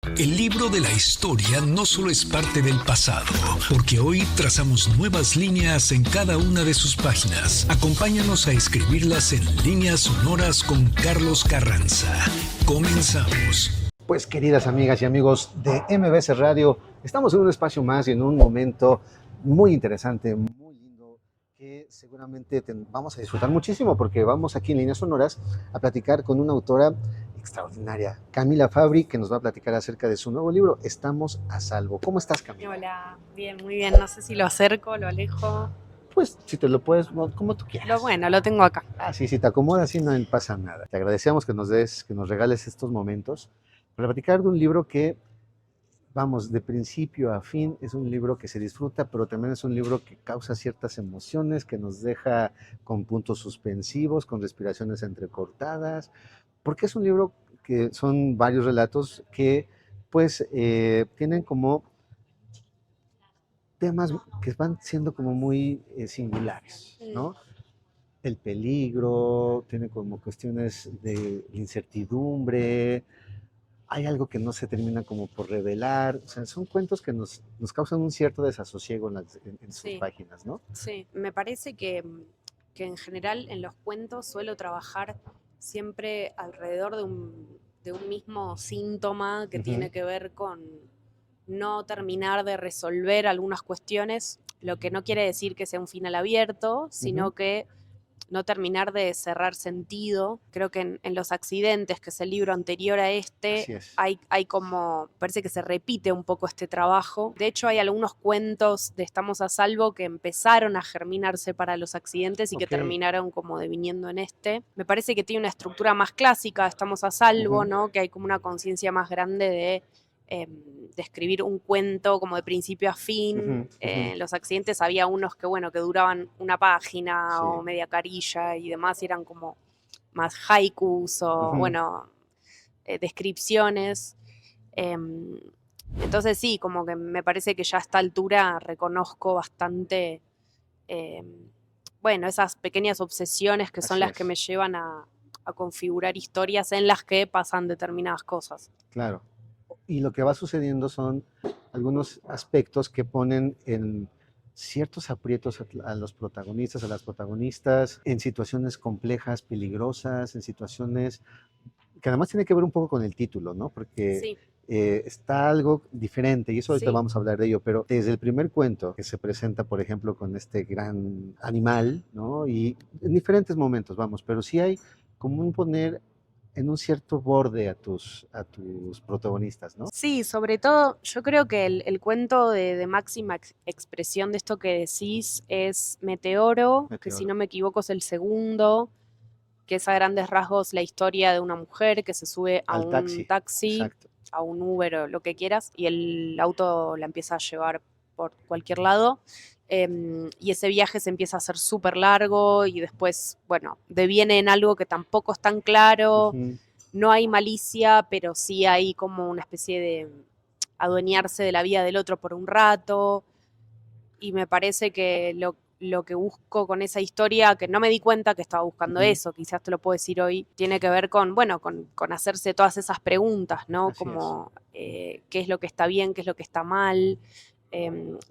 El libro de la historia no solo es parte del pasado, porque hoy trazamos nuevas líneas en cada una de sus páginas. Acompáñanos a escribirlas en Líneas Sonoras con Carlos Carranza. Comenzamos. Pues queridas amigas y amigos de MBS Radio, estamos en un espacio más y en un momento muy interesante, muy lindo, que seguramente vamos a disfrutar muchísimo porque vamos aquí en Líneas Sonoras a platicar con una autora extraordinaria, Camila Fabri, que nos va a platicar acerca de su nuevo libro, Estamos a Salvo. ¿Cómo estás, Camila? Hola, bien, muy bien. No sé si lo acerco, lo alejo. Pues si te lo puedes, como tú quieras. Lo tengo acá. Sí, si te acomodas, sí, no pasa nada. Te agradecemos que nos regales estos momentos para platicar de un libro que, vamos, de principio a fin, es un libro que se disfruta, pero también es un libro que causa ciertas emociones, que nos deja con puntos suspensivos, con respiraciones entrecortadas, porque es un libro que son varios relatos que, pues, tienen como temas que van siendo como muy singulares, ¿no? El peligro, tiene como cuestiones de incertidumbre, hay algo que no se termina como por revelar, o sea, son cuentos que nos causan un cierto desasosiego en sus Sí. páginas, ¿no? Sí, me parece que en general en los cuentos suelo trabajar siempre alrededor de un mismo síntoma que tiene que ver con no terminar de resolver algunas cuestiones, lo que no quiere decir que sea un final abierto, sino que no terminar de cerrar sentido. Creo que en Los Accidentes, que es el libro anterior a este, hay como, parece que se repite un poco este trabajo. De hecho, hay algunos cuentos de Estamos a Salvo que empezaron a germinarse para Los Accidentes y que terminaron como deviniendo en este. Me parece que tiene una estructura más clásica, Estamos a Salvo, ¿no? Que hay como una conciencia más grande de escribir un cuento como de principio a fin. En Los Accidentes había unos que, bueno, que duraban una página o media carilla y demás, y eran como más haikus o, bueno, descripciones. Entonces sí, como que me parece que ya a esta altura reconozco bastante, bueno, esas pequeñas obsesiones que son las que me llevan a configurar historias en las que pasan determinadas cosas. Claro. Y lo que va sucediendo son algunos aspectos que ponen en ciertos aprietos a los protagonistas, a las protagonistas, en situaciones complejas, peligrosas, en situaciones que además tiene que ver un poco con el título, ¿no? Porque está algo diferente, y eso ahorita vamos a hablar de ello, pero desde el primer cuento que se presenta, por ejemplo, con este gran animal, ¿no? Y en diferentes momentos, vamos, pero sí hay como un poner en un cierto borde a tus protagonistas, ¿no? Sí, sobre todo yo creo que el cuento de máxima expresión de esto que decís es Meteoro, que si no me equivoco es el segundo, que es a grandes rasgos la historia de una mujer que se sube a un taxi, a un Uber o lo que quieras, y el auto la empieza a llevar por cualquier lado. Y ese viaje se empieza a hacer súper largo y después, bueno, deviene en algo que tampoco es tan claro. No hay malicia, pero sí hay como una especie de adueñarse de la vida del otro por un rato. Y me parece que lo que busco con esa historia, que no me di cuenta que estaba buscando eso, quizás te lo puedo decir hoy, tiene que ver con, bueno, con hacerse todas esas preguntas, ¿no? Así como qué es lo que está bien, qué es lo que está mal,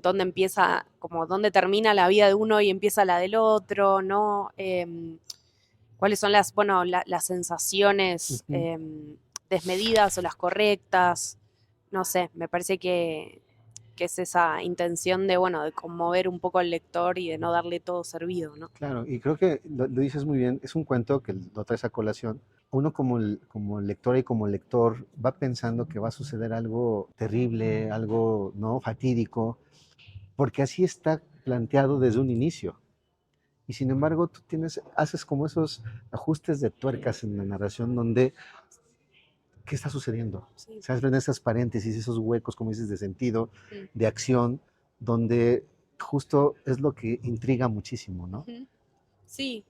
dónde empieza, como dónde termina la vida de uno y empieza la del otro, ¿no? Cuáles son las sensaciones desmedidas o las correctas. No sé, me parece que es esa intención de, bueno, de conmover un poco al lector y de no darle todo servido, ¿no? Claro, y creo que lo dices muy bien, es un cuento que lo traes a colación. Uno como lectora y como lector va pensando que va a suceder algo terrible, algo no fatídico, porque así está planteado desde un inicio. Y sin embargo, tú haces como esos ajustes de tuercas en la narración donde, ¿qué está sucediendo? Sí. Se hacen esas paréntesis, esos huecos, como dices, de sentido, de acción, donde justo es lo que intriga muchísimo, ¿no? Sí,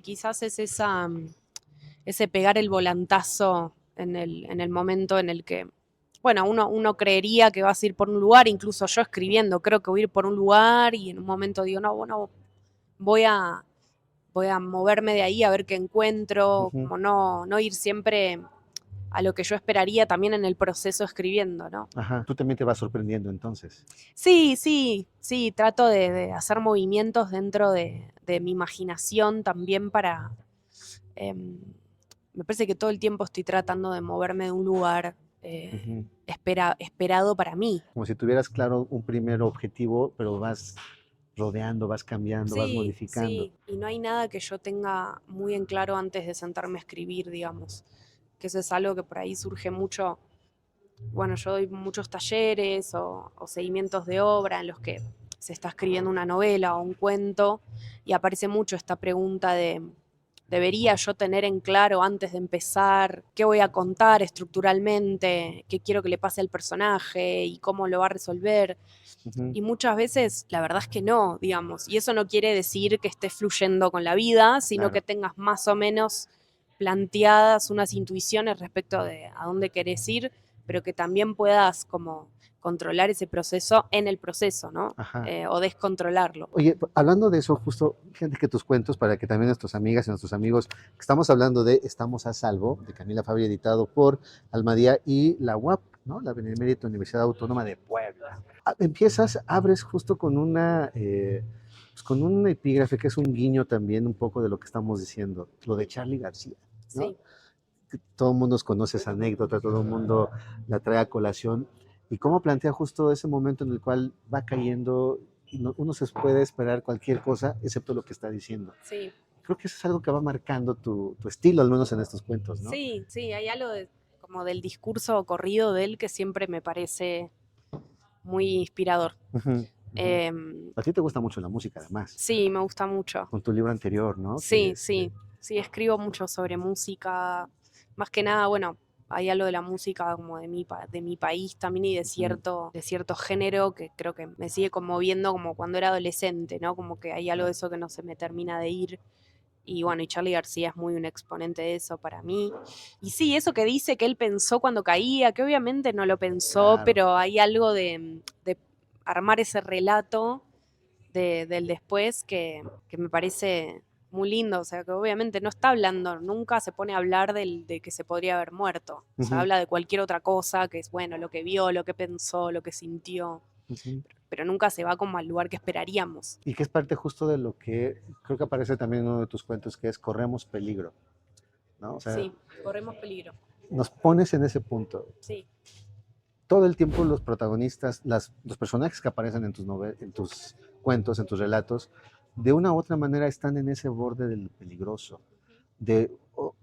quizás es ese pegar el volantazo en el momento en el que, bueno, uno creería que vas a ir por un lugar, incluso yo escribiendo, creo que voy a ir por un lugar y en un momento digo, no, bueno, voy a moverme de ahí a ver qué encuentro, como no ir siempre a lo que yo esperaría también en el proceso escribiendo, ¿no? Ajá, tú también te vas sorprendiendo entonces. Sí, trato de hacer movimientos dentro de mi imaginación también para... em, me parece que todo el tiempo estoy tratando de moverme de un lugar Ujú. esperado para mí. Como si tuvieras claro un primer objetivo, pero vas rodeando, vas cambiando, vas modificando. Sí, y no hay nada que yo tenga muy en claro antes de sentarme a escribir, digamos. Que eso es algo que por ahí surge mucho. Bueno, yo doy muchos talleres o seguimientos de obra en los que se está escribiendo una novela o un cuento y aparece mucho esta pregunta de, ¿debería yo tener en claro antes de empezar qué voy a contar estructuralmente, qué quiero que le pase al personaje y cómo lo va a resolver? Ujú. Y muchas veces la verdad es que no, digamos. Y eso no quiere decir que estés fluyendo con la vida, sino que Claro. tengas más o menos planteadas unas intuiciones respecto de a dónde querés ir, pero que también puedas como controlar ese proceso en el proceso, ¿no? Ajá. O descontrolarlo. Oye, hablando de eso, justo, fíjate que tus cuentos, para que también nuestras amigas y nuestros amigos, que estamos hablando de Estamos a Salvo, de Camila Fabri, editado por Almadía y la UAP, ¿no? La Benemérita Universidad Autónoma de Puebla. Empiezas, abres justo con pues con un epígrafe que es un guiño también un poco de lo que estamos diciendo, lo de Charly García, ¿no? Sí. Todo el mundo conoce esa anécdota, todo el mundo la trae a colación, y cómo plantea justo ese momento en el cual va cayendo y uno se puede esperar cualquier cosa excepto lo que está diciendo. Sí. Creo que eso es algo que va marcando tu estilo, al menos en estos cuentos, ¿no? Sí, hay algo como del discurso corrido de él que siempre me parece muy inspirador. Uh -huh, uh -huh. Eh, A ti te gusta mucho la música, además. sí, me gusta mucho. Con tu libro anterior, ¿no? Sí, sí, escribo mucho sobre música. Más que nada, bueno, hay algo de la música como de mi país también y de cierto género que creo que me sigue conmoviendo como cuando era adolescente, ¿no? Como que hay algo de eso que no se me termina de ir. Y bueno, y Charly García es muy un exponente de eso para mí. Y sí, eso que dice que él pensó cuando caía, que obviamente no lo pensó, Claro. pero hay algo de armar ese relato del después que me parece muy lindo. O sea, que obviamente no está hablando, nunca se pone a hablar de que se podría haber muerto. O sea, habla de cualquier otra cosa, que es, bueno, lo que vio, lo que pensó, lo que sintió. Pero nunca se va como al lugar que esperaríamos. Y que es parte justo de lo que creo que aparece también en uno de tus cuentos, que es corremos peligro, ¿no? O sea, sí, corremos peligro. Nos pones en ese punto. Sí. Todo el tiempo los protagonistas, los personajes que aparecen en tus cuentos, en tus relatos, de una u otra manera están en ese borde del peligroso, de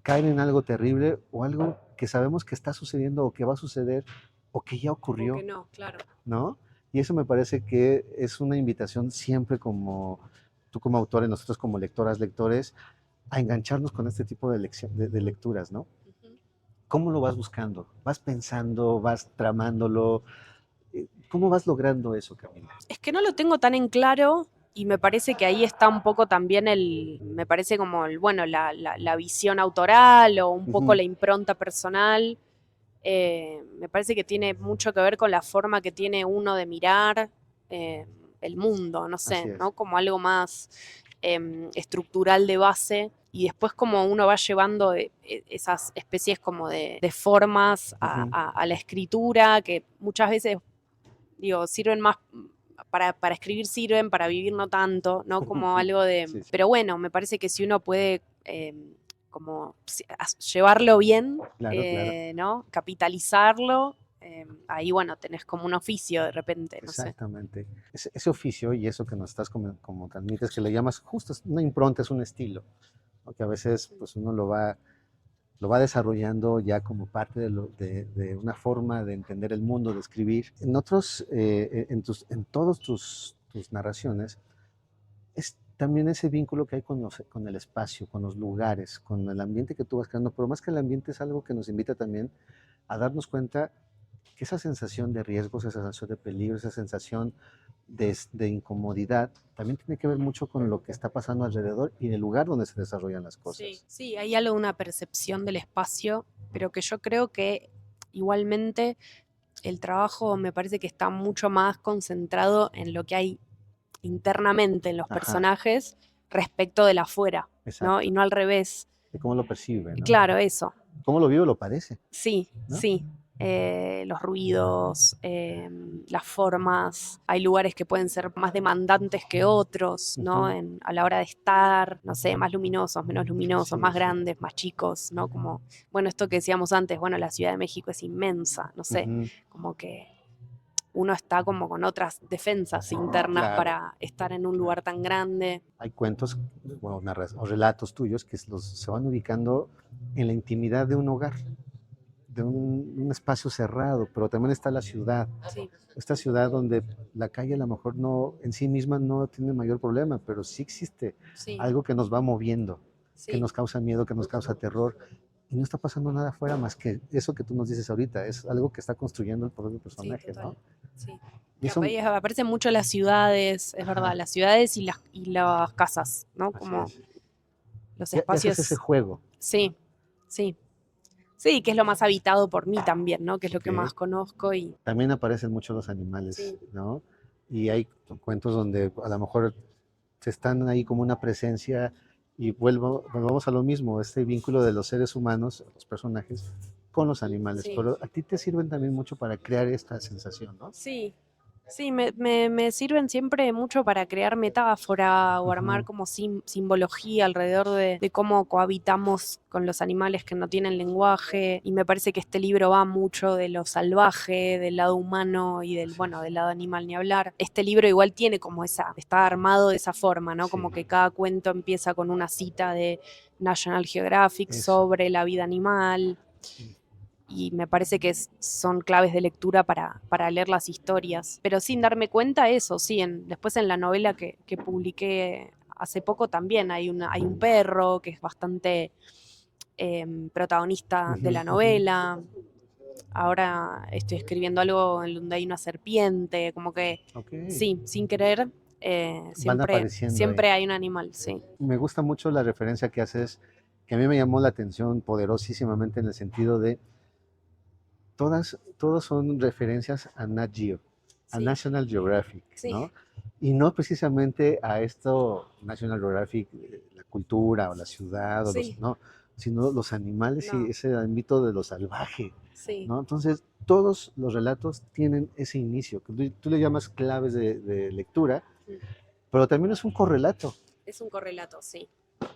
caer en algo terrible o algo que sabemos que está sucediendo o que va a suceder o que ya ocurrió. O que no, claro. ¿No? Y eso me parece que es una invitación siempre como tú como autor y nosotros como lectoras, lectores, a engancharnos con este tipo de lecturas, ¿no? ¿Cómo lo vas buscando? ¿Vas pensando, vas tramándolo? ¿Cómo vas logrando eso, Camila? Es que no lo tengo tan en claro y me parece que ahí está un poco también me parece como, bueno, la visión autoral o un poco la impronta personal. Me parece que tiene mucho que ver con la forma que tiene uno de mirar el mundo, no sé, ¿no? Como algo más estructural de base y después como uno va llevando esas especies como de formas a la escritura que muchas veces, digo, sirven más para escribir, sirven para vivir no tanto, ¿no? Como algo de... Sí. Pero bueno, me parece que si uno puede como llevarlo bien, claro. ¿No? Capitalizarlo, ahí bueno, tenés como un oficio de repente, no Exactamente. Sé. Ese oficio y eso que nos estás como transmites, que le llamas justo una impronta, es un estilo, ¿no? Que a veces pues uno lo va desarrollando ya como parte de una forma de entender el mundo, de escribir. En otros, en todas tus narraciones, es también ese vínculo que hay con el espacio, con los lugares, con el ambiente que tú vas creando, pero más que el ambiente es algo que nos invita también a darnos cuenta que esa sensación de riesgos, esa sensación de peligro, esa sensación de incomodidad, también tiene que ver mucho con lo que está pasando alrededor y el lugar donde se desarrollan las cosas. Sí, hay algo de una percepción del espacio, pero que yo creo que igualmente el trabajo me parece que está mucho más concentrado en lo que hay internamente en los personajes respecto del afuera, ¿no? Y no al revés. De cómo lo perciben, ¿no? Claro, eso. cómo lo vive lo parece, Sí, ¿no? sí. Los ruidos, las formas. Hay lugares que pueden ser más demandantes que otros, ¿no? Ujú. A la hora de estar, no sé, más luminosos, menos luminosos, Sí, más sí. grandes, más chicos, ¿no? Como, bueno, esto que decíamos antes, bueno, la Ciudad de México es inmensa, no sé, Ujú. como que uno está como con otras defensas internas Claro, para estar en un claro. lugar tan grande. Hay cuentos bueno, o relatos tuyos que se van ubicando en la intimidad de un hogar, de un espacio cerrado, pero también está la ciudad. Sí, Esta ciudad donde la calle a lo mejor no, en sí misma no tiene mayor problema, pero sí existe sí, algo que nos va moviendo, que sí, nos causa miedo, que nos causa terror. Y no está pasando nada afuera más que eso que tú nos dices ahorita. Es algo que está construyendo el propio sí, personaje, total. ¿no? Sí. Y eso, Aparecen mucho las ciudades, es verdad, ajá, las ciudades y las casas, ¿no? así Como es. los Y haces ese espacios. juego, Sí, sí. Sí, que es lo más habitado por mí también, ¿no? Que es lo que más ¿ok? conozco y También aparecen mucho los animales, sí, ¿no? Y hay cuentos donde a lo mejor están ahí como una presencia y volvamos a lo mismo, este vínculo de los seres humanos, los personajes, con los animales. sí. Pero a ti te sirven también mucho para crear esta sensación, ¿no? Sí, sí, me sirven siempre mucho para crear metáfora o armar Ujú. como simbología alrededor de cómo cohabitamos con los animales que no tienen lenguaje. Y me parece que este libro va mucho de lo salvaje, del lado humano y del, Así bueno, es. del lado animal ni hablar. Este libro igual tiene como está armado de esa forma, ¿no? Sí, Como que cada cuento empieza con una cita de National Geographic eso. sobre la vida animal Sí. y me parece que son claves de lectura para leer las historias. Pero sin darme cuenta, eso, sí, después en la novela que publiqué hace poco también hay un perro que es bastante protagonista de Ujú, la ujú. novela. Ahora estoy escribiendo algo en donde hay una serpiente, como que Ok, sí, sin querer, van apareciendo ahí. siempre hay un animal, sí. Me gusta mucho la referencia que haces, que a mí me llamó la atención poderosísimamente en el sentido de todos son referencias a Nat Geo, a Sí, National Geographic, sí, ¿no? Y no precisamente a esto, National Geographic, la cultura o la ciudad, o sí, no, sino los animales y no, ese ámbito de lo salvaje, sí. ¿no? Entonces, todos los relatos tienen ese inicio, que tú le llamas claves de lectura, Mm. pero también es un correlato. Es un correlato, sí.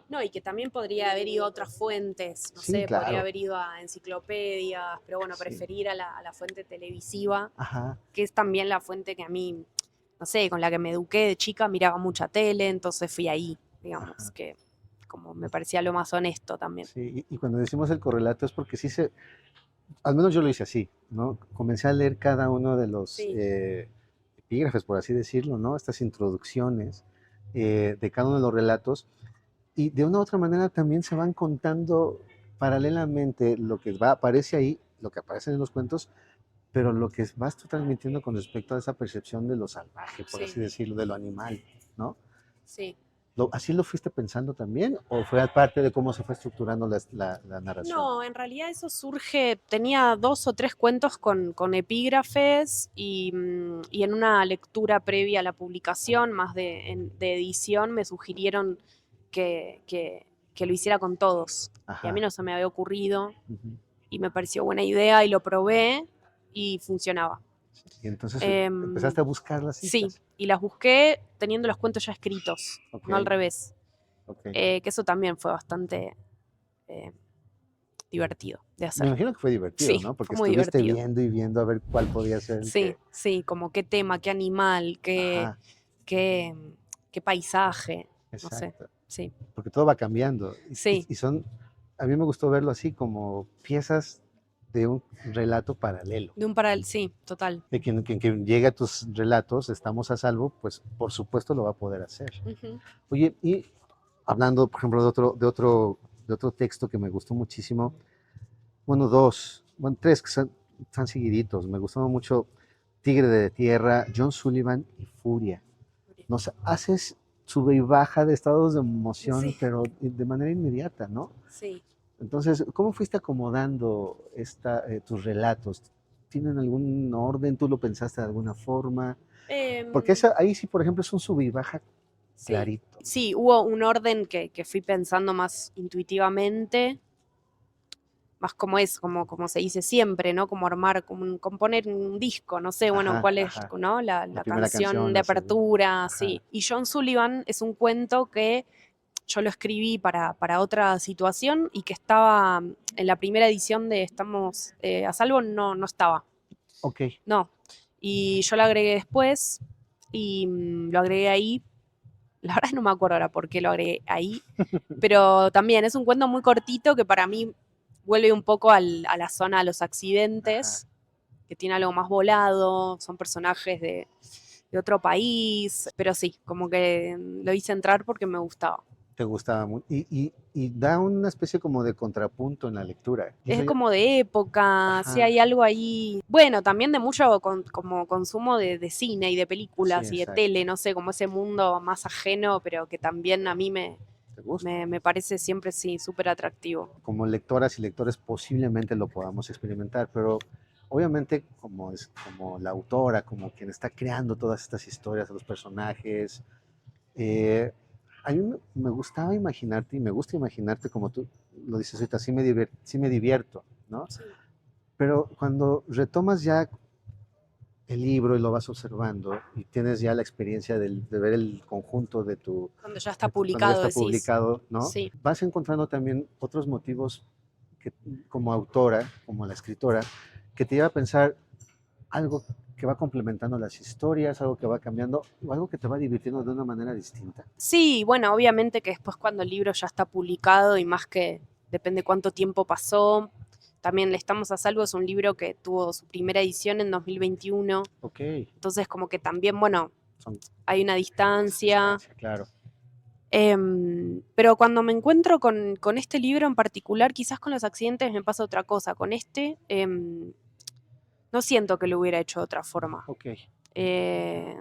No, y que también podría haber ido a otras fuentes, no Sí, sé, podría claro, haber ido a enciclopedias, pero bueno, sí. preferir a la fuente televisiva, Ajá, que es también la fuente que a mí, no sé, con la que me eduqué de chica, miraba mucha tele, entonces fui ahí, digamos, ajá. que como me parecía lo más honesto también. Sí, y cuando decimos el correlato es porque sí al menos yo lo hice así, ¿no? Comencé a leer cada uno de los Sí, epígrafes, por así decirlo, ¿no? Estas introducciones de cada uno de los relatos, y de una u otra manera también se van contando paralelamente lo que aparece ahí, lo que aparece en los cuentos, pero lo que vas tú transmitiendo con respecto a esa percepción de lo salvaje, por sí, así decirlo, de lo animal, ¿no? sí. ¿Así lo fuiste pensando también o fue parte de cómo se fue estructurando la narración? No, en realidad eso surge, tenía 2 o 3 cuentos con epígrafes y en una lectura previa a la publicación, más de edición, me sugirieron que lo hiciera con todos. Y a mí Ajá. no se me había ocurrido Ujú. y me pareció buena idea y lo probé y funcionaba. Y entonces Em, empezaste a buscar las sí, citas. y las busqué teniendo los cuentos ya escritos, Ok, no al revés. ok. Que eso también fue bastante eh, divertido de Me hacer. imagino que fue divertido, Sí, ¿no? Porque fue muy estuviste divertido. viendo y viendo a ver cuál podía ser el Sí, que... sí, como qué tema, qué animal, Ajá, qué, qué paisaje, no sé. exacto. Sí, Porque todo va cambiando. sí, Y son, a mí me gustó verlo así como piezas de un relato paralelo. sí, total. De quien llegue a tus relatos, estamos a salvo, pues por supuesto lo va a poder hacer. Ujú. Oye, y hablando, por ejemplo, de otro texto que me gustó muchísimo, bueno, dos, bueno, tres que están seguiditos. Me gustó mucho Tigre de Tierra, John Sullivan y Furia. Nos haces sube y baja de estados de emoción, Sí, pero de manera inmediata, ¿no? sí. Entonces, ¿cómo fuiste acomodando tus relatos? ¿Tienen algún orden? ¿Tú lo pensaste de alguna forma? Porque Em, ahí sí, por ejemplo, es un sube y baja sí, clarito. sí, hubo un orden que fui pensando más intuitivamente, más como es, como se dice siempre, ¿no? Como armar, componer un disco, no sé, bueno, Ajá, cuál es, ajá. ¿no? La primera canción de la segunda. apertura, Ajá. sí. Y John Sullivan es un cuento que yo lo escribí para otra situación y que estaba en la primera edición de Estamos a Salvo, no estaba, Ok. no. Y yo lo agregué después y lo agregué ahí. La verdad no me acuerdo ahora por qué lo agregué ahí, pero también es un cuento muy cortito que para mí vuelve un poco a la zona de los accidentes, que tiene algo más volado, son personajes de otro país, pero sí, como que lo hice entrar porque me gustaba. Te gustaba mucho. Y da una especie como de contrapunto en la lectura. Y eso Es ya- como de época, sí Ajá. hay algo ahí. Bueno, también de mucho como consumo de cine y de Sí, películas y de exacto. tele, no sé, como ese mundo más ajeno, pero que también a mí ¿Te gusta? me parece siempre sí súper atractivo. Como lectoras y lectores posiblemente lo podamos experimentar, pero obviamente como la autora, como quien está creando todas estas historias, los personajes, eh, a mí me gustaba imaginarte y me gusta imaginarte como tú lo dices ahorita, sí me divierto, ¿no? Sí. Pero cuando retomas ya el libro y lo vas observando y tienes ya la experiencia de ver el conjunto Cuando ya está cuando ya publicado, está decís. publicado, ¿no? Sí. Vas encontrando también otros motivos que, como autora, como la escritora, que te lleva a pensar algo que va complementando las historias, algo que va cambiando, o algo que te va divirtiendo de una manera distinta. Sí, bueno, obviamente que después cuando el libro ya está publicado y más que depende cuánto tiempo pasó, también Estamos a Salvo es un libro que tuvo su primera edición en 2021, Ok, entonces como que también, bueno, son hay una distancia. claro. Pero cuando me encuentro con este libro en particular, quizás con los accidentes me pasa otra cosa. Con este, no siento que lo hubiera hecho de otra forma. Ok. Eh,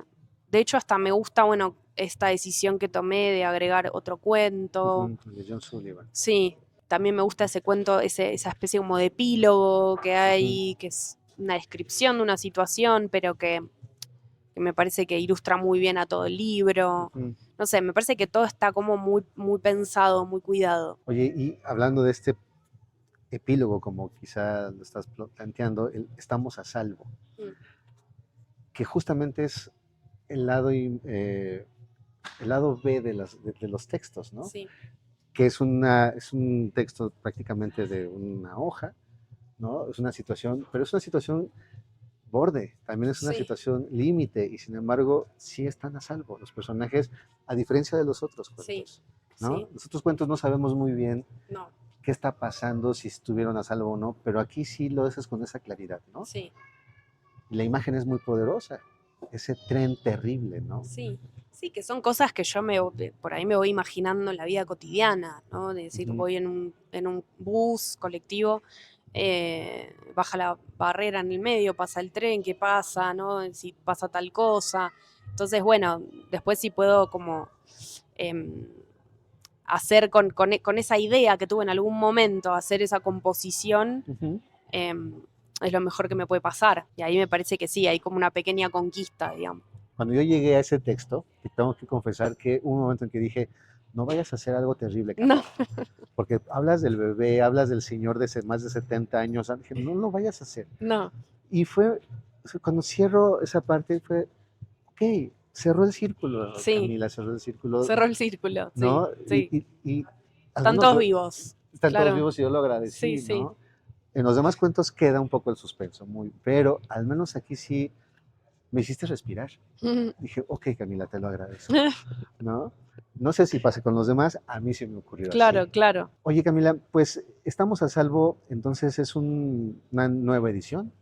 de hecho, hasta me gusta, bueno, esta decisión que tomé de agregar otro cuento. De John Sullivan. Sí, también me gusta ese cuento, esa especie como de epílogo que hay, que es una descripción de una situación, pero que me parece que ilustra muy bien a todo el libro. No sé, me parece que todo está como muy, muy pensado, muy cuidado. Oye, y hablando de este epílogo, como quizá lo estás planteando, estamos a salvo, que justamente es el lado, el lado B de los textos, ¿no? Sí. Que es un texto prácticamente de una hoja, ¿no? Es una situación, pero es una situación borde, también es una Sí. situación límite, y sin embargo sí están a salvo los personajes, a diferencia de los otros cuentos, ¿no? Sí. Los otros cuentos no sabemos muy bien No. qué está pasando, si estuvieron a salvo o no, pero aquí sí lo haces con esa claridad, ¿no? Sí. Y la imagen es muy poderosa, ese tren terrible, ¿no? Sí. Sí, que son cosas que yo por ahí me voy imaginando en la vida cotidiana, ¿no? De decir, voy en un bus colectivo, baja la barrera en el medio, pasa el tren, ¿qué pasa? ¿No? Si pasa tal cosa. Entonces, bueno, después sí puedo como hacer con esa idea que tuve en algún momento, hacer esa composición, es lo mejor que me puede pasar. Y ahí me parece que sí, hay como una pequeña conquista, digamos. Cuando yo llegué a ese texto, te tengo que confesar que hubo un momento en que dije, no vayas a hacer algo terrible, Carlos. No. Porque hablas del bebé, hablas del señor de más de 70 años, dije, no lo vayas a hacer. No. Y fue, cuando cierro esa parte, fue, ok, cerró el círculo, sí. Camila, cerró el círculo. Cerró el círculo, ¿no? Sí. Y están todos vivos. Están todos vivos y yo lo agradecí, sí, ¿no? En los demás cuentos queda un poco el suspenso, pero al menos aquí sí me hiciste respirar. Dije, ok, Camila, te lo agradezco, ¿no? No sé si pase con los demás, a mí se me ocurrió así. Claro. Oye, Camila, pues Estamos a Salvo, entonces es una nueva edición.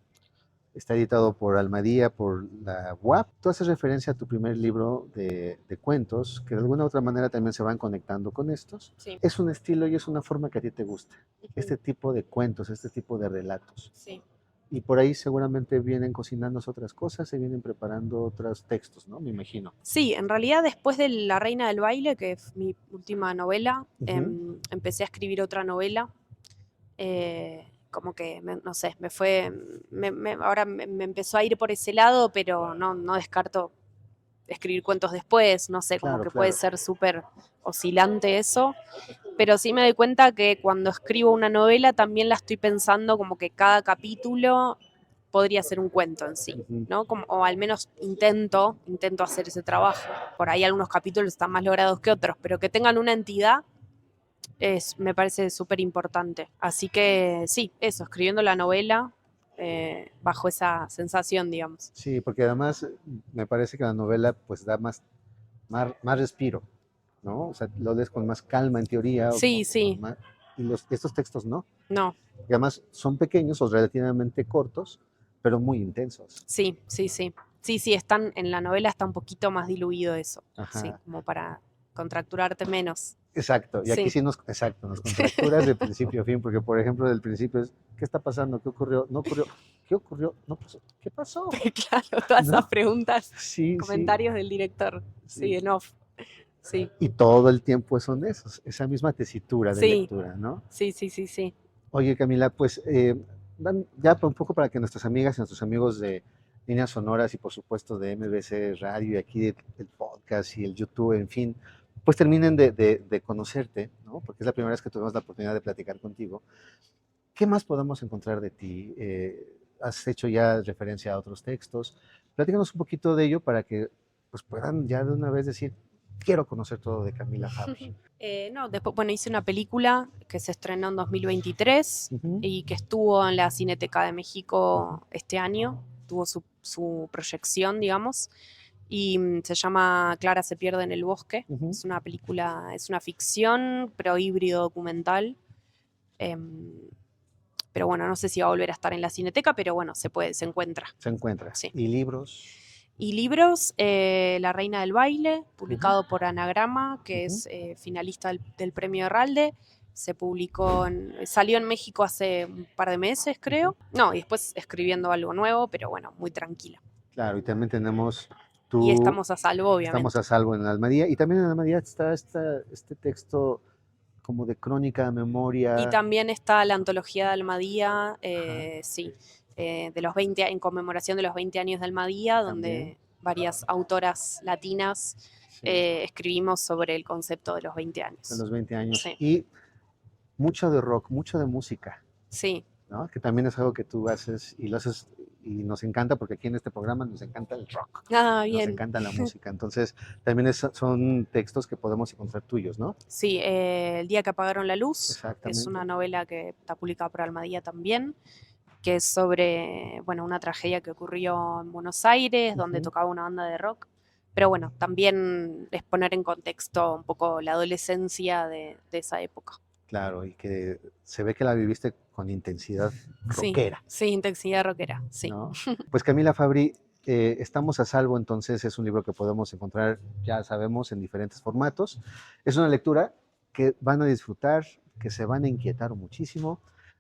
Está editado por Almadía, por la UAP. Tú haces referencia a tu primer libro de cuentos, que de alguna u otra manera también se van conectando con estos. Sí. Es un estilo y es una forma que a ti te gusta. Este tipo de cuentos, este tipo de relatos. Sí. Y por ahí seguramente vienen cocinándose otras cosas, se vienen preparando otros textos, ¿no? Me imagino. Sí, en realidad después de La Reina del Baile, que es mi última novela, empecé a escribir otra novela. Como que, no sé, me fue, ahora me empezó a ir por ese lado, pero no descarto escribir cuentos después, no sé, como Claro, que puede claro. ser súper oscilante eso, pero sí me doy cuenta que cuando escribo una novela también la estoy pensando como que cada capítulo podría ser un cuento en sí, Ujú. ¿no? Como, o al menos intento hacer ese trabajo. Por ahí algunos capítulos están más logrados que otros, pero que tengan una entidad me parece súper importante. Así que sí, eso, escribiendo la novela bajo esa sensación, digamos. Sí, porque además me parece que la novela pues da más respiro, ¿no? O sea, lo lees con más calma en teoría, Sí, sí, y estos textos no. no, Y además son pequeños o relativamente cortos, pero muy intensos. sí, sí, sí. Sí, sí, están, en la novela está un poquito más diluido eso, sí, Ajá, como para contracturarte menos. exacto. Y aquí Sí, sí nos contracturas de principio a fin, porque por ejemplo del principio es, ¿qué está pasando? ¿Qué ocurrió? ¿No ocurrió? ¿Qué ocurrió? No pasó. ¿Qué pasó? claro, todas esas ¿No? preguntas, Sí, sí, comentarios del director, sí, sí. en off, sí, Y todo el tiempo son esos, esa misma tesitura de sí, lectura, ¿no? sí, sí, sí, sí. Oye, Camila, pues ya un poco para que nuestras amigas y nuestros amigos de Líneas Sonoras y por supuesto de MBC Radio y aquí el podcast y el YouTube, en fin, pues terminen de conocerte, ¿no? Porque es la primera vez que tuvimos la oportunidad de platicar contigo. ¿Qué más podemos encontrar de ti? Has hecho ya referencia a otros textos. Platícanos un poquito de ello para que pues, puedan ya de una vez decir, quiero conocer todo de Camila Fabri. No, después, bueno, hice una película que se estrenó en 2023 Ujú, y que estuvo en la Cineteca de ujú, México este año, tuvo su proyección, digamos, y se llama Clara se pierde en el bosque. ujú. Es una película, es una ficción, pero híbrido documental. em, pero bueno, no sé si va a volver a estar en la Cineteca, pero bueno, se encuentra, Se encuentra. sí. ¿Y libros? Y libros, La Reina del Baile, Ujú, publicado por Anagrama, que ujú. es finalista del Premio Herralde. Salió en México hace un par de meses, Ujú. creo. No, y después escribiendo algo nuevo, pero bueno, muy tranquila. Claro, y también tenemos Y tú, estamos a salvo, estamos a obviamente. salvo en Almadía, y también en Almadía está este texto como de crónica, Y memoria. también está la antología de Almadía, Ajá, sí, de los 20, en conmemoración de los 20 años de Almadía, también, donde varias autoras latinas sí, escribimos sobre el concepto de los 20 de años. los 20 años. Sí, Y mucho de rock, mucho de música, sí. ¿no? Que también es algo que tú haces y lo haces y nos encanta porque aquí en este programa nos encanta el rock, Ah, nos bien. encanta la música. Entonces, también son textos que podemos encontrar tuyos, ¿no? Sí, El día que apagaron la luz es Exactamente. una novela que está publicada por Almadía también, que es sobre, bueno, una tragedia que ocurrió en Buenos Aires, donde Ujú. tocaba una banda de rock. Pero bueno, también es poner en contexto un poco la adolescencia de esa época. Claro, y que se ve que la viviste con intensidad Sí, rockera, sí, intensidad rockera, sí. ¿no? Pues Camila Fabri, estamos a salvo, entonces es un libro que podemos encontrar, ya sabemos, en diferentes formatos. Es una lectura que van a disfrutar, que se van a inquietar muchísimo,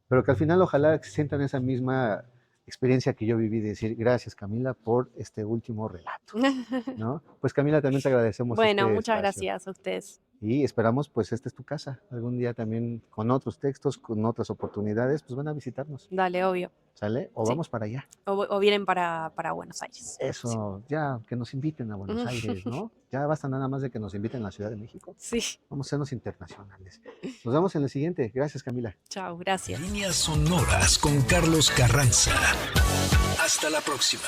pero que al final ojalá sientan esa misma experiencia que yo viví de decir gracias Camila por este último relato, ¿no? Pues Camila, también te agradecemos Bueno, este muchas espacio. gracias a ustedes. Y esperamos, pues, esta es tu casa. Algún día también con otros textos, con otras oportunidades, pues van a visitarnos. Dale, obvio. ¿Sale? O Sí. vamos para allá. O vienen para Buenos Aires. Sí. Eso, ya, que nos inviten a Buenos Aires, ¿no? Ya basta nada más de que nos inviten a la Ciudad de México. Sí. Vamos a sernos internacionales. Nos vemos en el siguiente. Gracias, Camila. Chao, gracias. Líneas sonoras con Carlos Carranza. Hasta la próxima.